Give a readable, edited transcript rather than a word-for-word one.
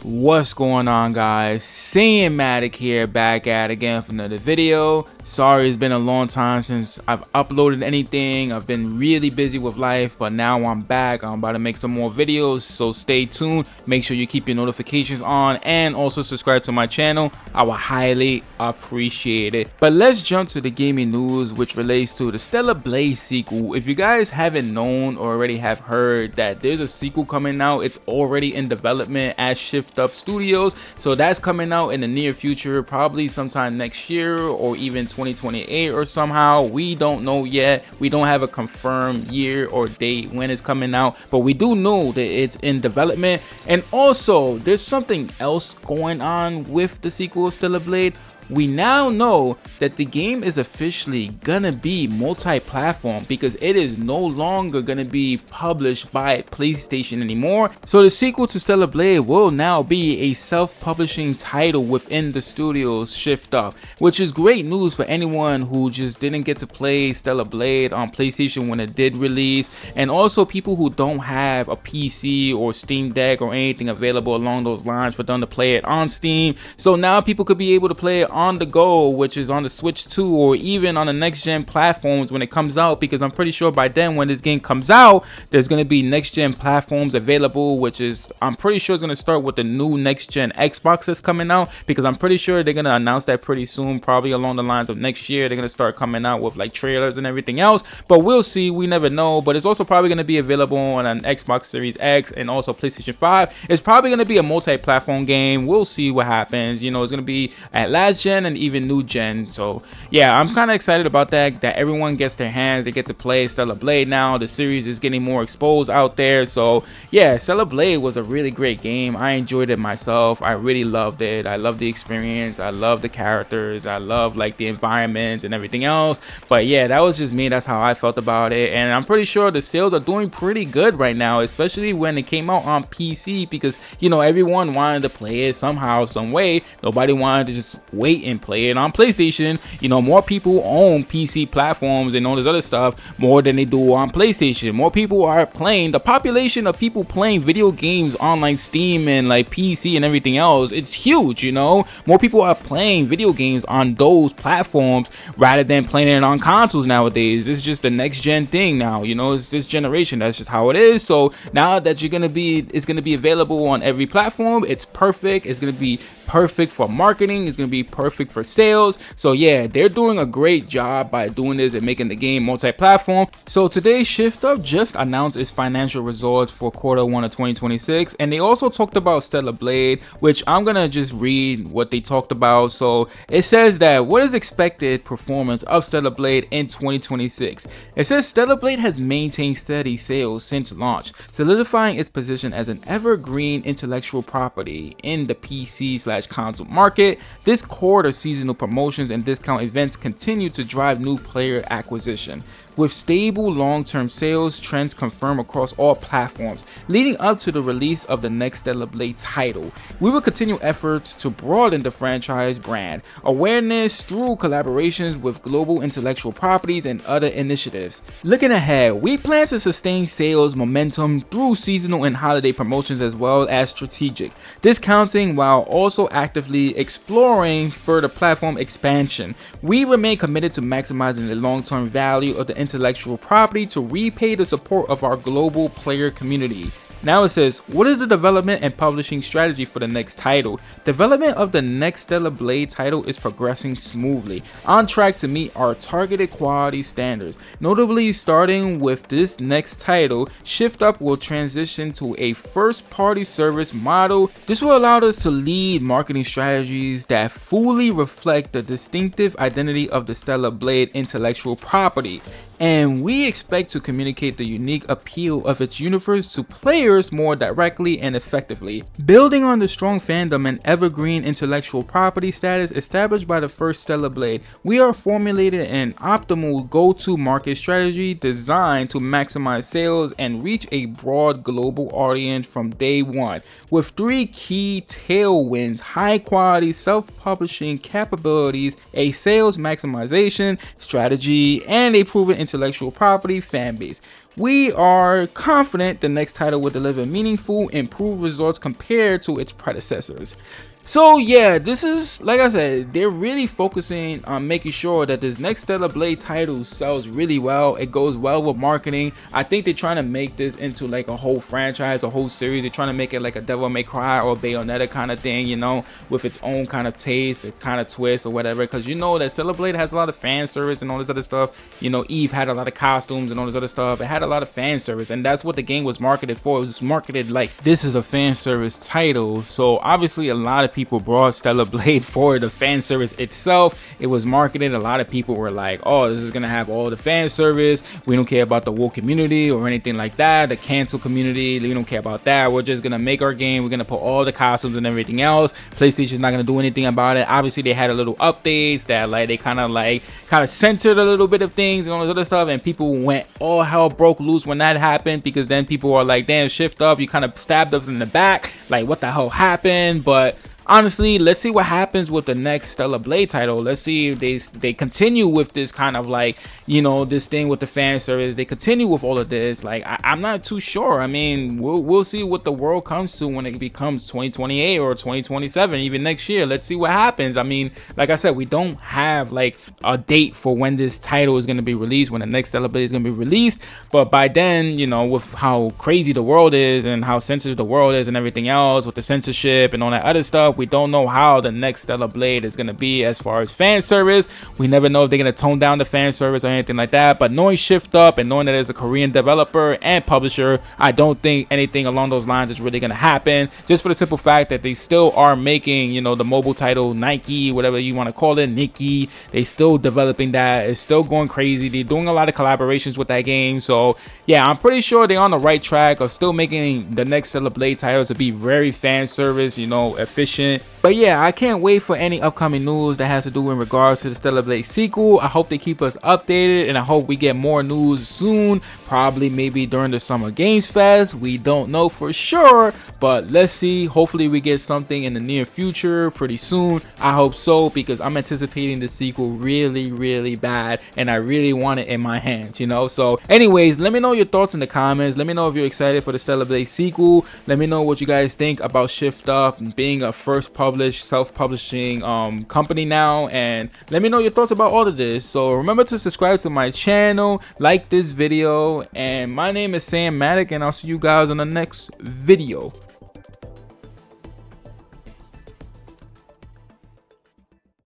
What's going on, guys? Cinematic here, back at again for another video. Sorry, it's been a long time since I've uploaded anything. I've been really busy with life, but now I'm back. I'm about to make some more videos, so stay tuned. Make sure you keep your notifications on and also subscribe to my channel. I would highly appreciate it. But let's jump to the gaming news, which relates to the Stellar Blade sequel. If you guys haven't known or already have heard that there's a sequel coming out, it's already in development at Shift Up Studios, so that's coming out in the near future, probably sometime next year or even 2028 or somehow. We don't know yet. We don't have a confirmed year or date when it's coming out, but we do know that it's in development. And also there's something else going on with the sequel of Stellar Blade. We now know that the game is officially gonna be multi-platform because it is no longer gonna be published by PlayStation anymore. So the sequel to Stellar Blade will now be a self-publishing title within the studio's Shift Up, which is great news for anyone who just didn't get to play Stellar Blade on PlayStation when it did release, and also people who don't have a PC or Steam Deck or anything available along those lines for them to play it on Steam. So now people could be able to play it on the go, which is on the Switch 2 or even on the next gen platforms when it comes out, because I'm pretty sure by then when this game comes out there's going to be next gen platforms available, which is, I'm pretty sure, is going to start with the new next gen Xbox that's coming out, because I'm pretty sure they're going to announce that pretty soon, probably along the lines of next year. They're going to start coming out with like trailers and everything else, but we'll see, we never know. But it's also probably going to be available on an Xbox Series X and also PlayStation 5. It's probably going to be a multi-platform game. We'll see what happens. You know, it's going to be at last gen and even new gen. So yeah, I'm kind of excited about that everyone gets their hands, they get to play Stellar Blade now. The series is getting more exposed out there. So yeah, Stellar Blade was a really great game. I enjoyed it myself. I really loved it. I love the experience, I love the characters, I love like the environments and everything else. But yeah, that was just me. That's how I felt about it, and I'm pretty sure the sales are doing pretty good right now, especially when it came out on PC, because you know, everyone wanted to play it somehow, some way. Nobody wanted to just wait and play it on PlayStation. You know, more people own PC platforms and all this other stuff more than they do on PlayStation. More people are playing. The population of people playing video games on like Steam and like PC and everything else, it's huge. You know, more people are playing video games on those platforms rather than playing it on consoles nowadays. It's just the next gen thing now. You know, it's this generation. That's just how it is. So now that it's gonna be available on every platform, it's perfect. It's gonna be perfect for marketing. It's gonna be perfect for sales. So yeah, they're doing a great job by doing this and making the game multi-platform. So today, Shift Up just announced its financial results for Q1 of 2026, and they also talked about Stellar Blade, which I'm gonna just read what they talked about. So it says that what is expected performance of Stellar Blade in 2026. It says Stellar Blade has maintained steady sales since launch, solidifying its position as an evergreen intellectual property in the PC/console market. This quarter, seasonal promotions and discount events continue to drive new player acquisition, with stable long-term sales trends confirmed across all platforms. Leading up to the release of the next Stellar Blade title, we will continue efforts to broaden the franchise brand awareness through collaborations with global intellectual properties and other initiatives. Looking ahead, we plan to sustain sales momentum through seasonal and holiday promotions as well as strategic discounting, while also actively exploring further platform expansion. We remain committed to maximizing the long-term value of the intellectual property to repay the support of our global player community. Now it says, what is the development and publishing strategy for the next title? Development of the next Stellar Blade title is progressing smoothly, on track to meet our targeted quality standards. Notably, starting with this next title, Shift Up will transition to a first-party service model. This will allow us to lead marketing strategies that fully reflect the distinctive identity of the Stellar Blade intellectual property, and we expect to communicate the unique appeal of its universe to players more directly and effectively. Building on the strong fandom and evergreen intellectual property status established by the first Stellar Blade, we are formulating an optimal go-to market strategy designed to maximize sales and reach a broad global audience from day one, with three key tailwinds: high quality self-publishing capabilities, a sales maximization strategy, and a proven intellectual property fan base. we are confident the next title will deliver meaningful, improved results compared to its predecessors. So yeah, this is, like I said, they're really focusing on making sure that this next Stellar Blade title sells really well. It goes well with marketing. I think they're trying to make this into like a whole franchise, a whole series. They're trying to make it like a Devil May Cry or Bayonetta kind of thing, you know, with its own kind of taste, a kind of twist or whatever. Because you know that Stellar Blade has a lot of fan service and all this other stuff. You know, Eve had a lot of costumes and all this other stuff. It had a lot of fan service, and that's what the game was marketed for. It was marketed like this is a fan service title. So obviously a lot of people brought Stellar Blade for the fan service itself. It was marketed. A lot of people were like, oh, this is gonna have all the fan service. We don't care about the woke community or anything like that, the cancel community. We don't care about that. We're just gonna make our game. We're gonna put all the costumes and everything else. PlayStation's not gonna do anything about it. Obviously they had a little updates that like they kind of censored a little bit of things and all this other stuff, and people went all hell broke loose when that happened, because then people are like, damn, Shift Up, you kind of stabbed us in the back, like what the hell happened? But honestly, let's see what happens with the next Stellar Blade title. Let's see if they continue with this kind of like, you know, this thing with the fan service. They continue with all of this. Like I'm not too sure. I mean, we'll see what the world comes to when it becomes 2028 or 2027, even next year. Let's see what happens. I mean, like I said, we don't have like a date for when this title is going to be released, when the next Stellar Blade is going to be released. But by then, you know, with how crazy the world is and how sensitive the world is and everything else with the censorship and all that other stuff, we don't know how the next Stellar Blade is going to be as far as fan service. We never know if they're going to tone down the fan service or anything like that. But knowing Shift Up and knowing that it's a Korean developer and publisher, I don't think anything along those lines is really going to happen, just for the simple fact that they still are making, you know, the mobile title Nike, whatever you want to call it, Nikki. They still developing that. It's still going crazy. They're doing a lot of collaborations with that game. So yeah, I'm pretty sure they're on the right track of still making the next Stellar Blade title to be very fan service, you know, efficient. But yeah, I can't wait for any upcoming news that has to do in regards to the Stellar Blade sequel. I hope they keep us updated, and I hope we get more news soon, probably maybe during the Summer Games Fest. We don't know for sure, but let's see. Hopefully we get something in the near future pretty soon. I hope so, because I'm anticipating the sequel really bad, and I really want it in my hands, you know. So anyways, let me know your thoughts in the comments. Let me know if you're excited for the Stellar Blade sequel. Let me know what you guys think about Shift Up and being a first published self-publishing company now, and let me know your thoughts about all of this. So remember to subscribe to my channel, like this video, and my name is Sam Matic, and I'll see you guys on the next video.